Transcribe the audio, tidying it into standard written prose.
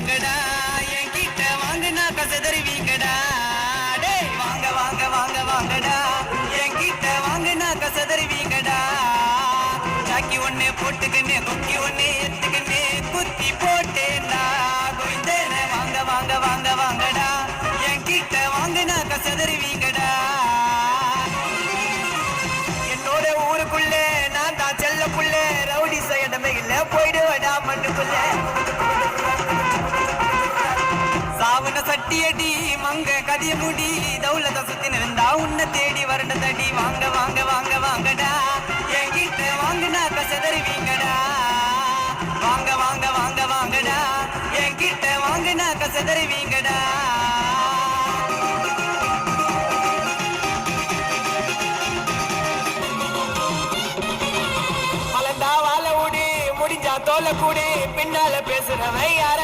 வாங்கடா என்கிட்ட வாங்கினா கசதறிவீங்கடா டேய் வாங்க வாங்க வாங்க வாங்கடா என்கிட்ட வாங்கினா கசதறிவீங்கடா சாக்கி ஒண்ணு போட்டுக்கின்னு கொக்கி ஒண்ணு எத்துக்கின்னு குத்தி போட்டேன்டா கோவிந்தேன வாங்க வாங்க வாங்க வாங்கடா என்கிட்ட வாங்கினா கசதறிவீங்கடா என்னோட ஊருக்குள்ளே நான் தான் செல்ல புள்ளே ரவுடி சைடமே இல்ல போயிடுவடா மண்ணுக்குள்ள சாவன சட்டியடி மங்க கதிய முடி தௌலத சுத்தி நிறந்தா உன்னை தேடி வரண்டதடி வாங்க வாங்க வாங்க வாங்கடா என்கிட்ட வாங்கினா கசதறிவீங்கடா வாங்க வாங்க வாங்க வாங்கடா என்கிட்ட வாங்கினா கசதறிவீங்கடா மலர்ந்தா வாழ ஊடி முடிஞ்சா தோல கூடி பின்னால பேசுறவன் யார